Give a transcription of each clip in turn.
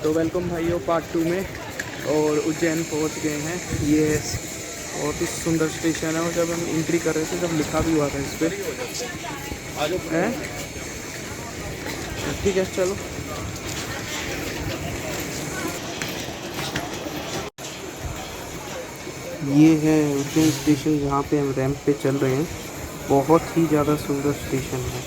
तो वेलकम भाइयों पार्ट 2 में। और उज्जैन पहुंच गए हैं। ये बहुत ही सुंदर स्टेशन है और जब हम एंट्री कर रहे थे जब लिखा भी हुआ था इस पर है। ठीक है चलो। ये है उज्जैन स्टेशन जहाँ पे हम रैंप पे चल रहे हैं। बहुत ही ज़्यादा सुंदर स्टेशन है।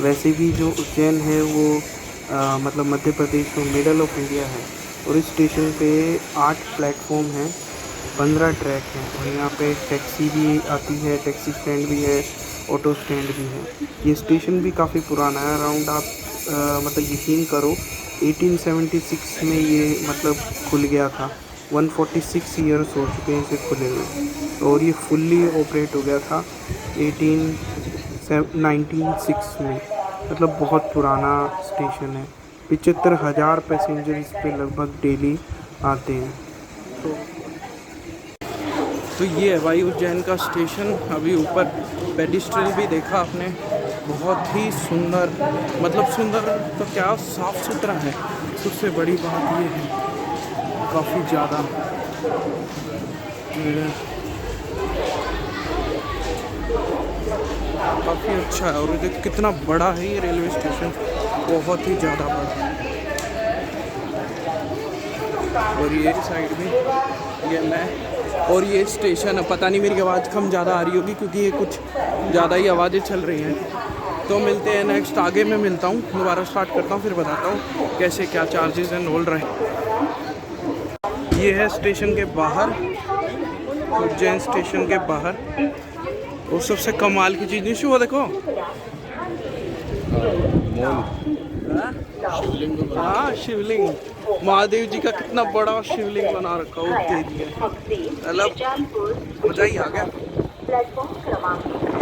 वैसे भी जो उज्जैन है वो मतलब मध्य प्रदेश में मिडल ऑफ इंडिया है और इस स्टेशन पे 8 प्लेटफॉर्म हैं, 15 ट्रैक हैं और यहाँ पे टैक्सी भी आती है, टैक्सी स्टैंड भी है, ऑटो स्टैंड भी है। ये स्टेशन भी काफ़ी पुराना है। अराउंड आप मतलब यकीन करो 1876 में ये मतलब खुल गया था। 146 ईयर्स हो चुके हैं इसे खुले हुए और ये फुल्ली ऑपरेट हो गया था 1906 में। मतलब बहुत पुराना स्टेशन है। 75,000 पैसेंजर इस पे लगभग डेली आते हैं। तो ये है भाई उज्जैन का स्टेशन। अभी ऊपर पेडिस्ट्रियल भी देखा आपने, बहुत ही सुंदर, मतलब सुंदर तो क्या साफ़ सुथरा है। सबसे बड़ी बात ये है काफ़ी ज़्यादा काफ़ी अच्छा है। और ये कितना बड़ा है ये रेलवे स्टेशन, बहुत ही ज़्यादा बड़ा। और ये साइड में ये मैं और ये स्टेशन है। पता नहीं मेरी आवाज़ कम ज़्यादा आ रही होगी क्योंकि ये कुछ ज़्यादा ही आवाज़ें चल रही हैं। तो मिलते हैं नेक्स्ट, आगे मैं मिलता हूँ, दोबारा स्टार्ट करता हूँ, फिर बताता हूँ कैसे क्या चार्जेस एंड रोल रहे। ये है स्टेशन के बाहर, उज्जैन स्टेशन के बाहर। और सबसे कमाल की चीज़ निशु वो देखो, हाँ शिवलिंग, महादेव जी का कितना बड़ा शिवलिंग बना रखा है। मतलब मजा ही आ गया।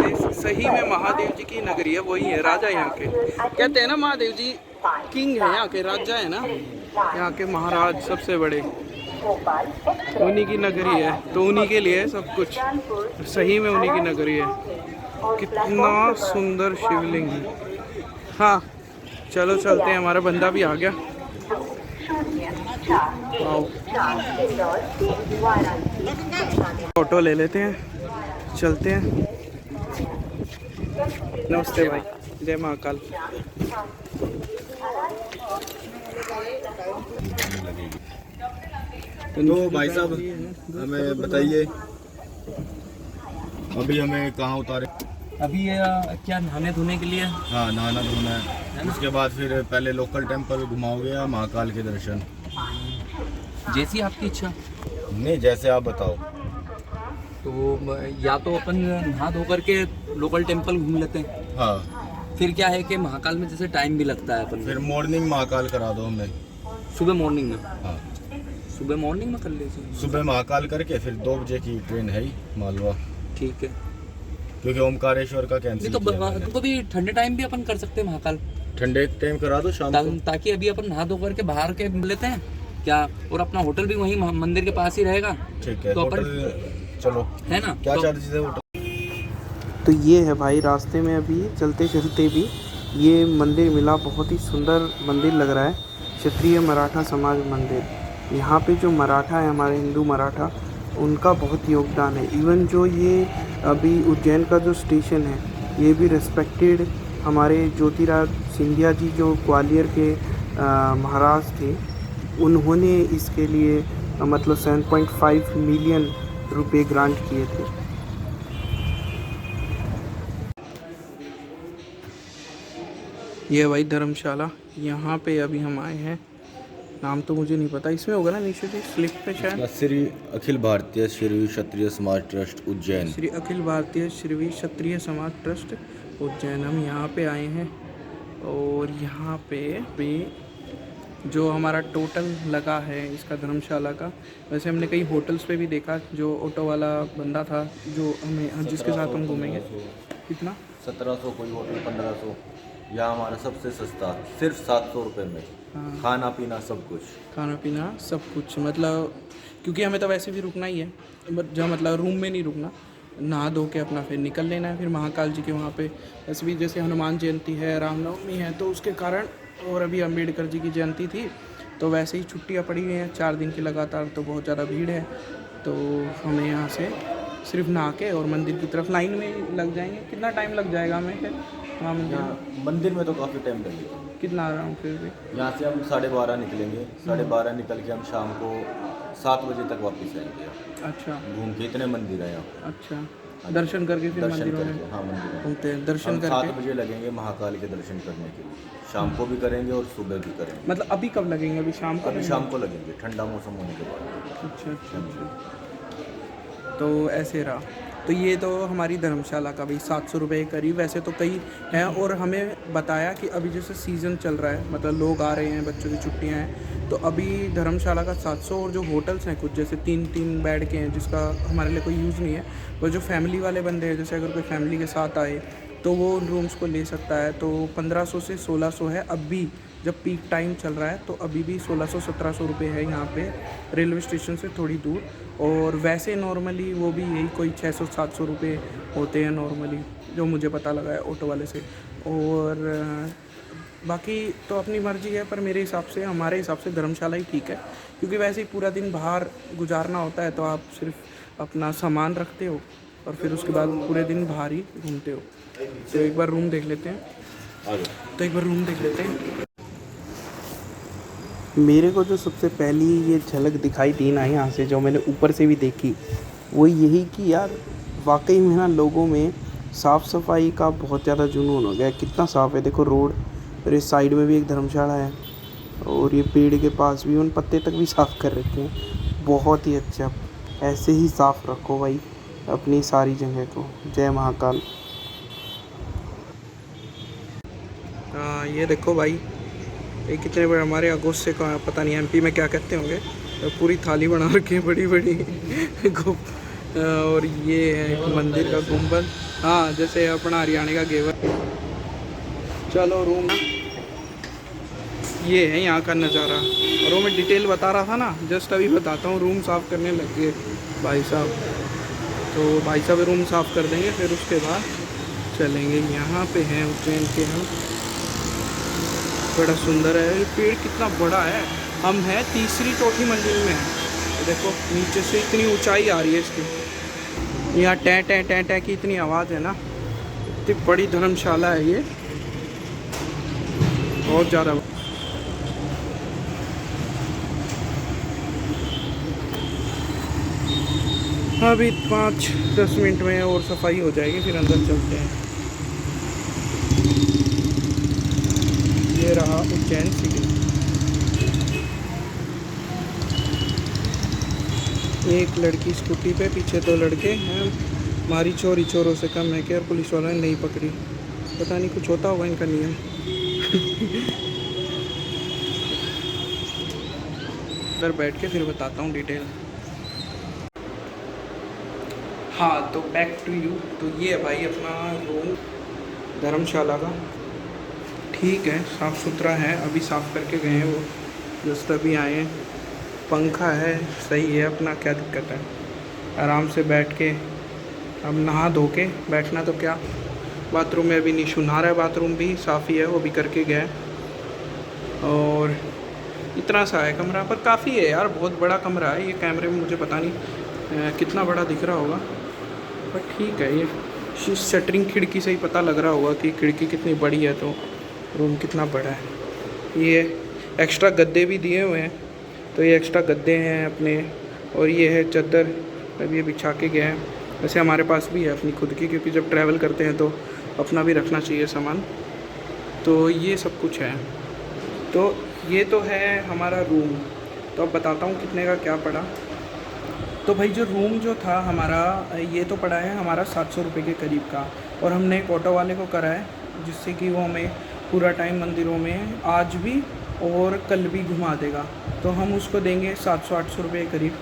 ये सही में महादेव जी की नगरी है, वही है राजा यहाँ के। कहते हैं ना महादेव जी किंग है, यहाँ के राजा है ना, यहाँ के महाराज सबसे बड़े, उन्हीं की नगरी है। तो उन्हीं के लिए सब कुछ, सही में उन्हीं की नगरी है। कितना सुंदर शिवलिंग है। हाँ चलो चलते हैं, हमारा बंदा भी आ गया। ऑटो ले लेते हैं, चलते हैं। नमस्ते भाई, जय महाकाल। तो भाई साहब हमें बताइए अभी हमें कहाँ उतारे? अभी क्या नहाने धोने के लिए? हाँ नहाना धोना है। उसके बाद फिर पहले लोकल टेंपल घुमाओगे या महाकाल के दर्शन? जैसी आपकी इच्छा। नहीं जैसे आप बताओ। तो या तो अपन नहा धो करके लोकल टेंपल घूम लेते हैं। हाँ फिर क्या है कि महाकाल में जैसे टाइम भी लगता है अपन, फिर मॉर्निंग महाकाल करा दो हमें। सुबह मॉर्निंग में? हाँ सुबह मॉर्निंग में कर लीजिए। सुबह महाकाल करके फिर 2 बजे की ट्रेन है ही मालवा। ठीक है, क्योंकि ओमकारेश्वर का कैंसिल तो किया है। तो भी ठंडे टाइम भी अपन कर सकते हैं महाकाल। ठंडे टाइम करा दो शाम को, ताकि अभी अपन नहा धो करके बाहर के लेते हैं क्या, और अपना होटल भी वहीं मंदिर के पास ही रहेगा। ठीक है तो अपन होटल चलो, है ना, क्या तो चार्जेस है होटल? तो ये है भाई, रास्ते में अभी चलते चलते भी ये मंदिर मिला। बहुत ही सुंदर मंदिर लग रहा है, क्षत्रिय मराठा समाज मंदिर। यहाँ पे जो मराठा है, हमारे हिंदू मराठा, उनका बहुत योगदान है। इवन जो ये अभी उज्जैन का जो स्टेशन है ये भी रिस्पेक्टेड, हमारे ज्योतिराज सिंधिया जी जो ग्वालियर के महाराज थे, उन्होंने इसके लिए मतलब 7.5 मिलियन रुपए ग्रांट किए थे। ये भाई धर्मशाला, यहाँ पे अभी हम आए हैं। नाम तो मुझे नहीं पता, इसमें होगा ना निश्चित ही स्लिप पे शायद। श्री अखिल भारतीय श्री क्षत्रिय समाज ट्रस्ट उज्जैन। श्री अखिल भारतीय श्री क्षत्रिय समाज ट्रस्ट उज्जैन। हम यहाँ पे आए हैं और यहाँ पे जो हमारा टोटल लगा है इसका धर्मशाला का, वैसे हमने कई होटल्स पे भी देखा। जो ऑटो वाला बंदा था जो हमें, जिसके साथ हम घूमेंगे, कितना 1700, कोई होटल 1500, या हमारा सबसे सस्ता सिर्फ 700 रुपये में। हाँ। खाना पीना सब कुछ, खाना पीना सब कुछ, मतलब क्योंकि हमें तो वैसे भी रुकना ही है, बट जो मतलब रूम में नहीं रुकना, नहा धो के अपना फिर निकल लेना है। फिर महाकाल जी के वहाँ पे वैसे भी जैसे हनुमान जयंती है, रामनवमी है, तो उसके कारण, और अभी अम्बेडकर जी की जयंती थी तो वैसे ही छुट्टियाँ पड़ी हुई हैं 4 दिन की लगातार, तो बहुत ज़्यादा भीड़ है। तो हमें यहाँ से सिर्फ नहा के और मंदिर की तरफ लाइन में लग जाएंगे। कितना टाइम लग जाएगा हमें फिर वहाँ मंदिर में? यहाँ मंदिर में तो काफ़ी टाइम लगेगा। कितना अराउंड फिर भी? यहाँ से हम 12:30 निकलेंगे, 12:30 निकल के हम शाम को 7 बजे तक वापस आएंगे। अच्छा घूम के इतने मंदिर हैं यहाँ। अच्छा, दर्शन करके फिर दर्शन मंदिरों में करके, हाँ मंदिर में घूमते हैं, दर्शन हम 7 करके। बजे लगेंगे महाकाल के दर्शन करने के लिए। शाम को भी करेंगे और सुबह भी करेंगे। मतलब अभी कब लगेंगे? अभी शाम को अभी लगेंगे? शाम को लगेंगे, ठंडा मौसम होने के बाद। अच्छा अच्छा अच्छा। तो ऐसे रहा। तो ये तो हमारी धर्मशाला का भी 700 रुपये के करीब। वैसे तो कई हैं, और हमें बताया कि अभी जैसे सीज़न चल रहा है, मतलब लोग आ रहे हैं, बच्चों की छुट्टियां हैं, तो अभी धर्मशाला का 700। और जो होटल्स हैं कुछ जैसे 3-3 बेड के हैं, जिसका हमारे लिए कोई यूज़ नहीं है, वो जो फैमिली वाले बंदे हैं, जैसे अगर कोई फैमिली के साथ आए तो वो उन रूम्स को ले सकता है। तो 1500 से 1600 है अभी, जब पीक टाइम चल रहा है। तो अभी भी 1600-1700 रुपये है यहाँ पे, रेलवे स्टेशन से थोड़ी दूर। और वैसे नॉर्मली वो भी यही कोई 600-700 रुपये होते हैं नॉर्मली, जो मुझे पता लगा है ऑटो वाले से। और बाकी तो अपनी मर्ज़ी है, पर मेरे हिसाब से, हमारे हिसाब से धर्मशाला ही ठीक है, क्योंकि वैसे ही पूरा दिन बाहर गुजारना होता है, तो आप सिर्फ अपना सामान रखते हो और फिर उसके बाद पूरे दिन बाहर ही घूमते हो। तो एक बार रूम देख लेते हैं। तो एक बार रूम देख लेते हैं। मेरे को जो सबसे पहली ये झलक दिखाई दी ना यहाँ से, जो मैंने ऊपर से भी देखी, वो यही कि यार वाकई में ना लोगों में साफ़ सफाई का बहुत ज़्यादा जुनून हो गया है। कितना साफ़ है, देखो रोड, और इस साइड में भी एक धर्मशाला है, और ये पेड़ के पास भी उन पत्ते तक भी साफ़ कर रखे हैं। बहुत ही अच्छा। ऐसे ही साफ़ रखो भाई अपनी सारी जगह को। जय महाकाल। ये देखो भाई, ये कितने बड़े हमारे अगोस्त से कहाँ, पता नहीं एमपी में क्या कहते होंगे, तो पूरी थाली बना रखी है बड़ी बड़ी और ये है एक मंदिर का गुंबद। हाँ, जैसे अपना हरियाणा का घेवर। चलो रूम, ये है यहाँ का नज़ारा। और वो मैं डिटेल बता रहा था ना, जस्ट अभी बताता हूँ। रूम साफ़ करने लग गए भाई साहब, तो भाई साहब रूम साफ़ कर देंगे, फिर उसके बाद चलेंगे। यहाँ पे हैं उज्जैन के हम। बड़ा सुंदर है, ये पेड़ कितना बड़ा है। हम हैं 3री-4थी मंजिल में हैं। देखो नीचे से इतनी ऊंचाई आ रही है इसकी। यहाँ टै टै टै टै की इतनी आवाज़ है ना। इतनी बड़ी धर्मशाला है ये, बहुत ज़्यादा। अभी 5-10 मिनट में और सफाई हो जाएगी, फिर अंदर चलते हैं। ये रहा उज्जैन सिटी। एक लड़की स्कूटी पे, पीछे 2 लड़के हैं। हमारी चोरी चोरों से कम है कि, और पुलिस वालों ने नहीं पकड़ी। पता नहीं कुछ होता होगा इनका नियम। उधर बैठ के फिर बताता हूँ डिटेल। हाँ, तो बैक टू यू। तो ये है भाई अपना रूम धर्मशाला का। ठीक है, साफ़ सुथरा है, अभी साफ़ करके गए हैं वो, जस्ट अभी आए हैं। पंखा है, सही है अपना, क्या दिक्कत है। आराम से बैठ के अब नहा धो के बैठना तो क्या। बाथरूम में अभी निशु नहा रहा है, बाथरूम भी साफ़ ही है, वो भी करके गया है। और इतना सा है कमरा, पर काफ़ी है यार, बहुत बड़ा कमरा है। ये कैमरे में मुझे पता नहीं कितना बड़ा दिख रहा होगा, पर ठीक है। ये शटरिंग खिड़की से ही पता लग रहा होगा कि खिड़की कितनी बड़ी है, तो रूम कितना बड़ा है। ये एक्स्ट्रा गद्दे भी दिए हुए हैं, तो ये एक्स्ट्रा गद्दे हैं अपने। और ये है चादर, अभी ये बिछा के गए हैं। वैसे हमारे पास भी है अपनी खुद की, क्योंकि जब ट्रैवल करते हैं तो अपना भी रखना चाहिए सामान। तो ये सब कुछ है। तो ये तो है हमारा रूम। तो अब बताता हूँ कितने का क्या पड़ा। तो भाई जो रूम जो था हमारा, ये तो पड़ा है हमारा 700 रुपये के करीब का। और हमने एक ऑटो वाले को करा है, जिससे कि वो हमें पूरा टाइम मंदिरों में आज भी और कल भी घुमा देगा। तो हम उसको देंगे 700-800 रुपये करीब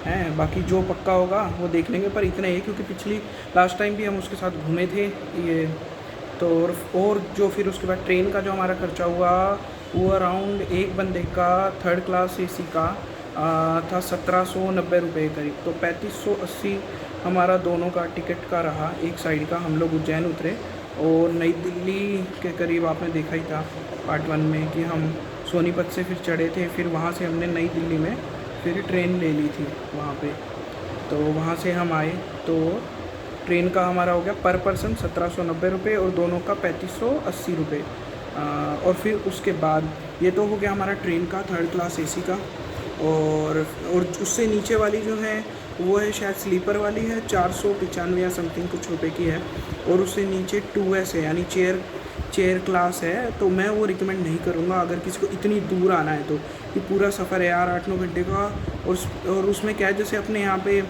हैं। बाकी जो पक्का होगा वो देख लेंगे, पर इतने ही, क्योंकि लास्ट टाइम भी हम उसके साथ घूमे थे ये। तो और जो फिर उसके बाद ट्रेन का जो हमारा खर्चा हुआ, वो अराउंड एक बंदे का 3rd क्लास AC का था 1790 रुपये करीब। तो 3580 हमारा दोनों का टिकट का रहा, एक साइड का। हम लोग उज्जैन उतरे, और नई दिल्ली के करीब आपने देखा ही था पार्ट 1 में कि हम सोनीपत से फिर चढ़े थे, फिर वहाँ से हमने नई दिल्ली में फिर ट्रेन ले ली थी वहाँ पे। तो वहाँ से हम आए तो ट्रेन का हमारा हो गया पर पर्सन 1790 रुपये और दोनों का 3580 रुपये। और फिर उसके बाद ये तो हो गया हमारा ट्रेन का 3rd क्लास AC का। और उससे नीचे वाली जो है वो है शायद स्लीपर वाली है, 495 या समथिंग कुछ रुपए की है। और उससे नीचे 2S है, यानी चेयर क्लास है। तो मैं वो रिकमेंड नहीं करूँगा अगर किसी को इतनी दूर आना है तो। ये पूरा सफ़र है यार 8-9 घंटे का। और उसमें क्या है, जैसे अपने यहाँ पे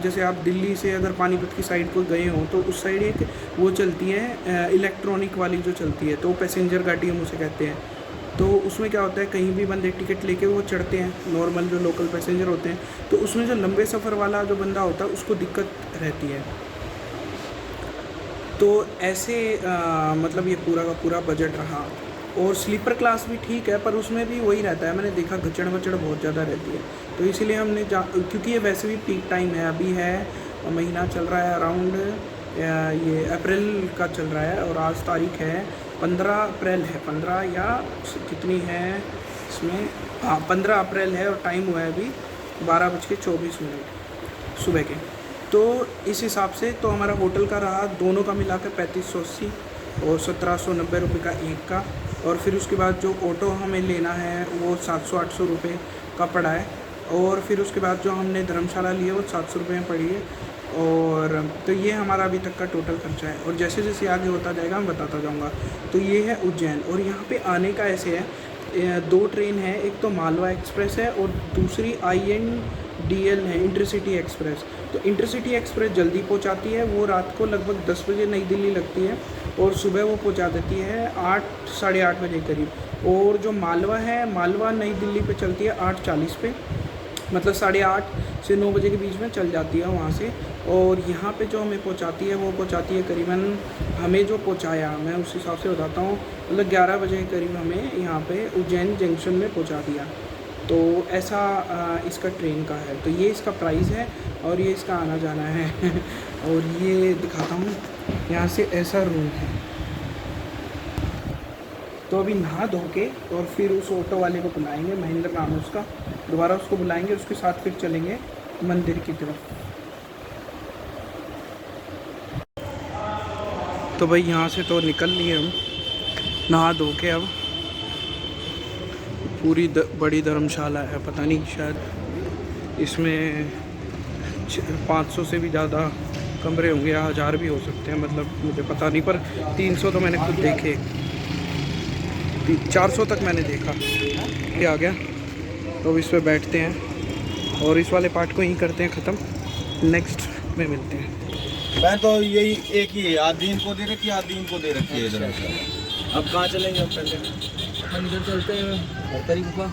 जैसे आप दिल्ली से अगर पानीपत की साइड को गए हो तो उस साइड एक वो चलती है इलेक्ट्रॉनिक वाली जो चलती है, तो पैसेंजर गाड़ी हम उसे कहते हैं। तो उसमें क्या होता है, कहीं भी बंदे टिकट लेके वो चढ़ते हैं, नॉर्मल जो लोकल पैसेंजर होते हैं। तो उसमें जो लंबे सफ़र वाला जो बंदा होता है उसको दिक्कत रहती है। तो ऐसे मतलब ये पूरा का पूरा बजट रहा। और स्लीपर क्लास भी ठीक है, पर उसमें भी वही रहता है, मैंने देखा गचड़ वचड़ बहुत ज़्यादा रहती है। तो इसीलिए हमने क्योंकि ये वैसे भी पीक टाइम है, अभी है महीना चल रहा है अराउंड ये अप्रैल का चल रहा है। और आज तारीख है 15 अप्रैल है, 15 या कितनी है इसमें, हाँ 15 अप्रैल है। और टाइम हुआ है अभी 12:24 सुबह के। तो इस हिसाब से तो हमारा होटल का रहा दोनों का मिलाकर 3580 और 1790 रुपये का एक का। और फिर उसके बाद जो ऑटो हमें लेना है वो 700-800 रुपये का पड़ा है। और फिर उसके बाद जो हमने धर्मशाला ली है वो 700 रुपये में पड़ी है। और तो ये हमारा अभी तक का टोटल खर्चा है। और जैसे जैसे आगे होता जाएगा मैं बताता जाऊँगा। तो ये है उज्जैन। और यहाँ पे आने का ऐसे है, 2 ट्रेन है, एक तो मालवा एक्सप्रेस है और दूसरी INDL है, इंटरसिटी एक्सप्रेस। तो इंटरसिटी एक्सप्रेस जल्दी पहुँचाती है, वो रात को लगभग 10 बजे नई दिल्ली लगती है और सुबह वो पहुँचा देती है 8 साढ़े 8 बजे करीब। और जो मालवा है, मालवा नई दिल्ली पे चलती है 8:40 पे, मतलब 8:30 से 9 बजे के बीच में चल जाती है वहाँ से। और यहाँ पे जो हमें पहुँचाती है वो पहुँचाती है करीबन, हमें जो पहुँचाया मैं उस हिसाब से बताता हूँ, मतलब 11 बजे के करीब हमें यहाँ पे उज्जैन जंक्शन में पहुँचा दिया। तो ऐसा इसका ट्रेन का है। तो ये इसका प्राइस है और ये इसका आना जाना है। और ये दिखाता हूँ, यहाँ से ऐसा रूम है। तो अभी नहा धो के और फिर उस ऑटो वाले को बुलाएंगे, महेंद्र नाम है उसका, दोबारा उसको बुलाएंगे, उसके साथ फिर चलेंगे मंदिर की तरफ। तो भाई यहाँ से तो निकल लिए हम नहा धो के। अब पूरी बड़ी धर्मशाला है, पता नहीं शायद इसमें 500 से भी ज़्यादा कमरे होंगे या 1000 भी हो सकते हैं, मतलब मुझे पता नहीं, पर 300 तो मैंने खुद देखे, 400 तक मैंने देखा कि आ गया। तो अब इस पर बैठते हैं और इस वाले पार्ट को यहीं करते हैं ख़त्म, नेक्स्ट में मिलते हैं। मैं तो यही एक ही है, आधी इनको दे रखी है, आधी इनको दे रखी है इधर। अब कहाँ चलेंगे? अब पहले अपन इधर चलते हैं हरतरी गुफा।